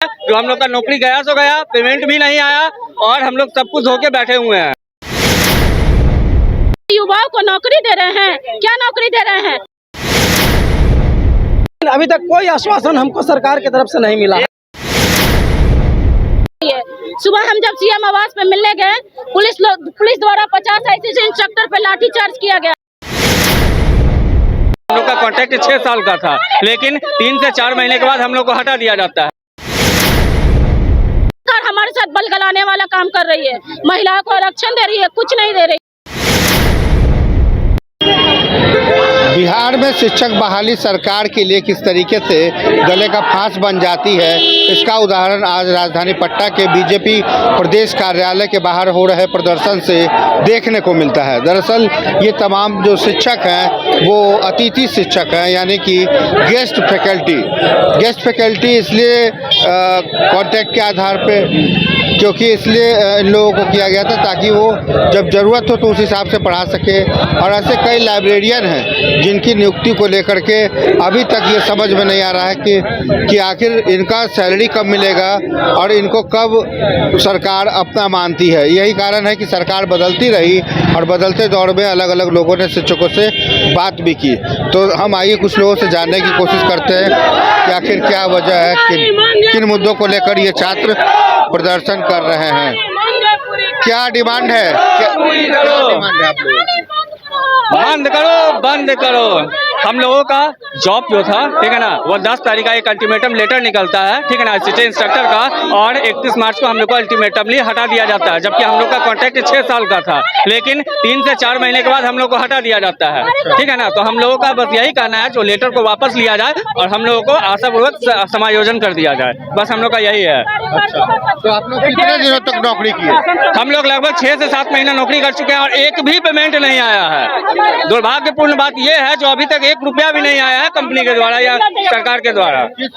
जो हम लोग का नौकरी गया सो गया, पेमेंट भी नहीं आया और हम लोग सब कुछ धोके बैठे हुए हैं। युवाओं को नौकरी दे रहे हैं, क्या नौकरी दे रहे हैं? अभी तक कोई आश्वासन हमको सरकार की तरफ से नहीं मिला है। सुबह हम जब सीएम आवास पे मिलने गए, पुलिस द्वारा 50 ICC इंस्ट्रक्टर पे लाठीचार्ज किया गया। हम लोग का कॉन्ट्रैक्ट 6 साल का था, लेकिन 3 से 4 महीने के बाद हम लोग को हटा दिया जाता है। सरकार हमारे साथ बल गलाने वाला काम कर रही है, महिलाओं को आरक्षण दे रही है, कुछ नहीं दे रही। बिहार में शिक्षक बहाली सरकार के लिए किस तरीके से गले का फांस बन जाती है, इसका उदाहरण आज राजधानी पटना के बीजेपी प्रदेश कार्यालय के बाहर हो रहे प्रदर्शन से देखने को मिलता है। दरअसल ये तमाम जो शिक्षक हैं वो अतिथि शिक्षक हैं, यानी कि गेस्ट फैकल्टी इसलिए कॉन्ट्रैक्ट के आधार पे, क्योंकि इसलिए इन लोगों को किया गया था ताकि वो जब ज़रूरत हो तो उस हिसाब से पढ़ा सके। और ऐसे कई लाइब्रेरियन हैं जिनकी नियुक्ति को लेकर के अभी तक ये समझ में नहीं आ रहा है कि आखिर इनका सैलरी कब मिलेगा और इनको कब सरकार अपना मानती है। यही कारण है कि सरकार बदलती रही और बदलते दौर में अलग अलग लोगों ने शिक्षकों से बात भी की। तो हम आइए कुछ लोगों से जानने की कोशिश करते हैं कि आखिर क्या वजह है, किन मुद्दों को लेकर ये छात्र प्रदर्शन कर रहे हैं, क्या डिमांड है, क्या डिमांड है आप लोगों की? बंद करो। हम लोगों का जॉब जो था, ठीक है ना, वो 10 तारीख का एक अल्टीमेटम लेटर निकलता है, ठीक है ना, असिस्टेंट इंस्ट्रक्टर का, और 31 मार्च को हम लोग को अल्टीमेटमली हटा दिया जाता है, जबकि हम लोग का कॉन्ट्रैक्ट 6 साल का था, लेकिन 3 से 4 महीने के बाद हम लोग को हटा दिया जाता है, ठीक है ना। तो हम लोगों का बस यही कहना है, जो लेटर को वापस लिया जाए और हम लोगों को आशापूर्वक समायोजन कर दिया जाए, बस हम लोग का यही है। तो आप लोग कितने दिनों तक नौकरी की है? हम लोग लगभग 6 से 7 महीना नौकरी कर चुके हैं और एक भी पेमेंट नहीं आया है। दुर्भाग्यपूर्ण बात यह है, जो अभी तक 1 रुपया भी नहीं आया है कंपनी के द्वारा या सरकार के द्वारा। किस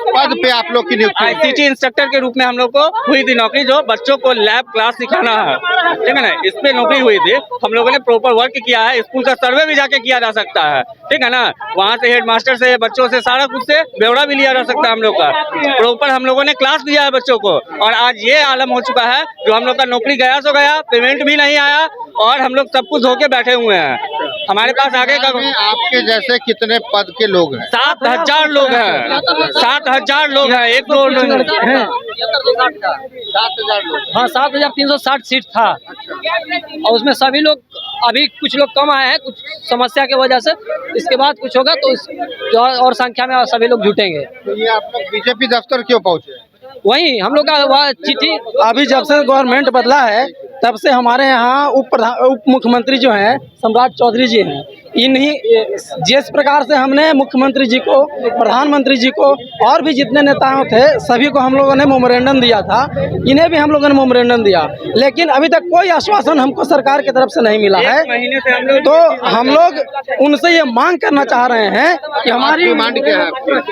पद पे आप लोग की नियुक्ति? ICT इंस्ट्रक्टर के रूप में हम लोग को हुई थी नौकरी, जो बच्चों को लैब क्लास सिखाना है, ठीक है ना, इस पे नौकरी हुई थी। हम लोगों ने प्रॉपर वर्क किया है, स्कूल का सर्वे भी जाके किया जा सकता है, ठीक है ना, वहाँ से हेड मास्टर से, बच्चों से, सारा कुछ से ब्यौरा भी लिया जा सकता है। हम लोग का प्रॉपर हम लोगों ने क्लास दिया है बच्चों को, और आज ये आलम हो चुका है, जो हम लोग का नौकरी गया सो गया, पेमेंट भी नहीं आया और हम लोग सब कुछ धोके बैठे हुए हैं। हमारे पास आगे का आपके जैसे कितने पद के लोग हैं? 7,000 लोग हैं, 7,000 लोग हैं। 7,000 लोग। हाँ, 7,360 सीट था और उसमें सभी लोग, अभी कुछ लोग कम आए हैं कुछ समस्या की वजह से, इसके बाद कुछ होगा तो और संख्या में सभी लोग जुटेंगे। तो ये आप लोग बीजेपी दफ्तर क्यों पहुँचे? वही हम लोग का वह चिट्ठी, अभी जब से गवर्नमेंट बदला है तब से हमारे यहाँ उप मुख्यमंत्री जो हैं सम्राट चौधरी जी हैं, इन्हीं जिस प्रकार से हमने मुख्यमंत्री जी को, प्रधानमंत्री जी को और भी जितने नेताओं थे सभी को हम लोगों ने मेमोरेंडम दिया था, इन्हें भी हम लोगों ने मेमोरेंडम दिया, लेकिन अभी तक कोई आश्वासन हमको सरकार की तरफ से नहीं मिला है। तो हम लोग उनसे ये मांग करना चाह रहे हैं कि हमारी डिमांड क्या है?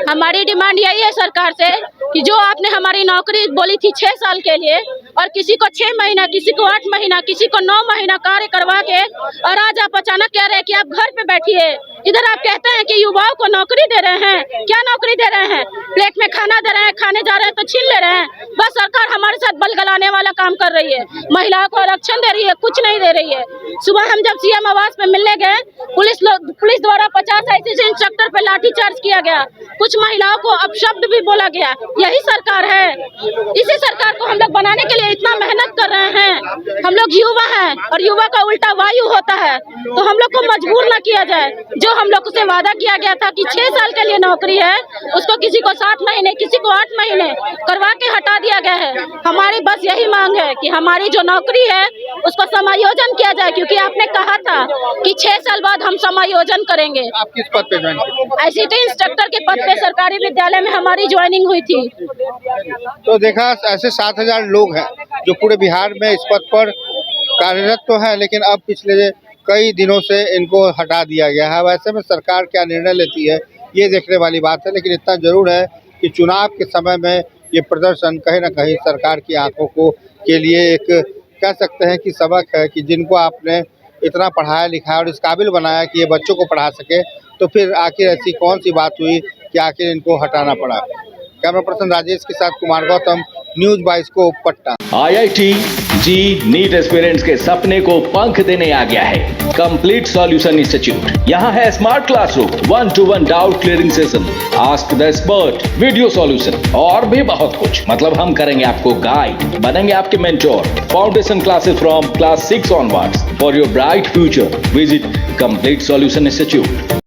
हमारी डिमांड यही है सरकार से कि जो आपने हमारी नौकरी बोली थी 6 साल के लिए, और किसी को 6 महीना, किसी को 8 महीना, किसी को 9 महीना कार्य करवा के, और आज आप अचानक कह रहे हैं कि आप घर पे बैठिए। इधर आप कहते हैं कि युवाओं को नौकरी दे रहे हैं, क्या नौकरी दे रहे हैं? प्लेट में खाना दे रहे हैं, खाने जा रहे हैं तो छीन ले रहे हैं। बस सरकार हमारे साथ बल गलाने वाला काम कर रही है, महिलाओं को आरक्षण दे रही है, कुछ नहीं दे रही है। सुबह हम जब सीएम आवास पे मिलने गए, पुलिस द्वारा 50 ICC इंस्ट्रक्टर पे लाठीचार्ज किया गया, कुछ महिलाओं को अपशब्द भी बोला गया। यही सरकार है, इसी सरकार को हम लोग बनाने के लिए इतना मेहनत कर रहे हैं। हम लोग युवा हैं और युवा का उल्टा वायु होता है, तो हम लोग को मजबूर ना किया जाए। जो हम लोग से वादा किया गया था कि 6 साल के लिए नौकरी है, उसको किसी को 7 महीने, किसी को 8 महीने करवा के हटा दिया गया है। हमारी बस यही मांग है कि हमारी जो नौकरी है उसको समायोजन किया जाए, क्योंकि आपने कहा था कि 6 साल बाद हम समायोजन करेंगे। आप किस पद पे ज्वाइन किए? ICT इंस्ट्रक्टर के पद पे सरकारी विद्यालय में हमारी ज्वाइनिंग हुई थी। तो देखा, ऐसे 7,000 लोग हैं जो पूरे बिहार में इस पद पर कार्यरत तो है, लेकिन अब पिछले कई दिनों से इनको हटा दिया गया है। वैसे में सरकार क्या निर्णय लेती है ये देखने वाली बात है, लेकिन इतना जरूर है कि चुनाव के समय में ये प्रदर्शन कहीं ना कहीं सरकार की आंखों को के लिए एक कह सकते हैं कि सबक है कि जिनको आपने इतना पढ़ाया लिखाया और इस काबिल बनाया कि ये बच्चों को पढ़ा सके, तो फिर आखिर ऐसी कौन सी बात हुई कि आखिर इनको हटाना पड़ा। कैमरा पर्सन राजेश के साथ कुमार गौतम, न्यूज 22 को पटना। IIT जी नीट एस्पिरेंट्स के सपने को पंख देने आ गया है कंप्लीट सॉल्यूशन इंस्टीट्यूट। यहाँ है smart classroom, 1-to-1 doubt clearing session, ask the expert, video solution और भी बहुत कुछ। मतलब हम करेंगे आपको गाइड, बनेंगे आपके mentor. Foundation classes from class 6 onwards for your bright future. Visit complete solution institute.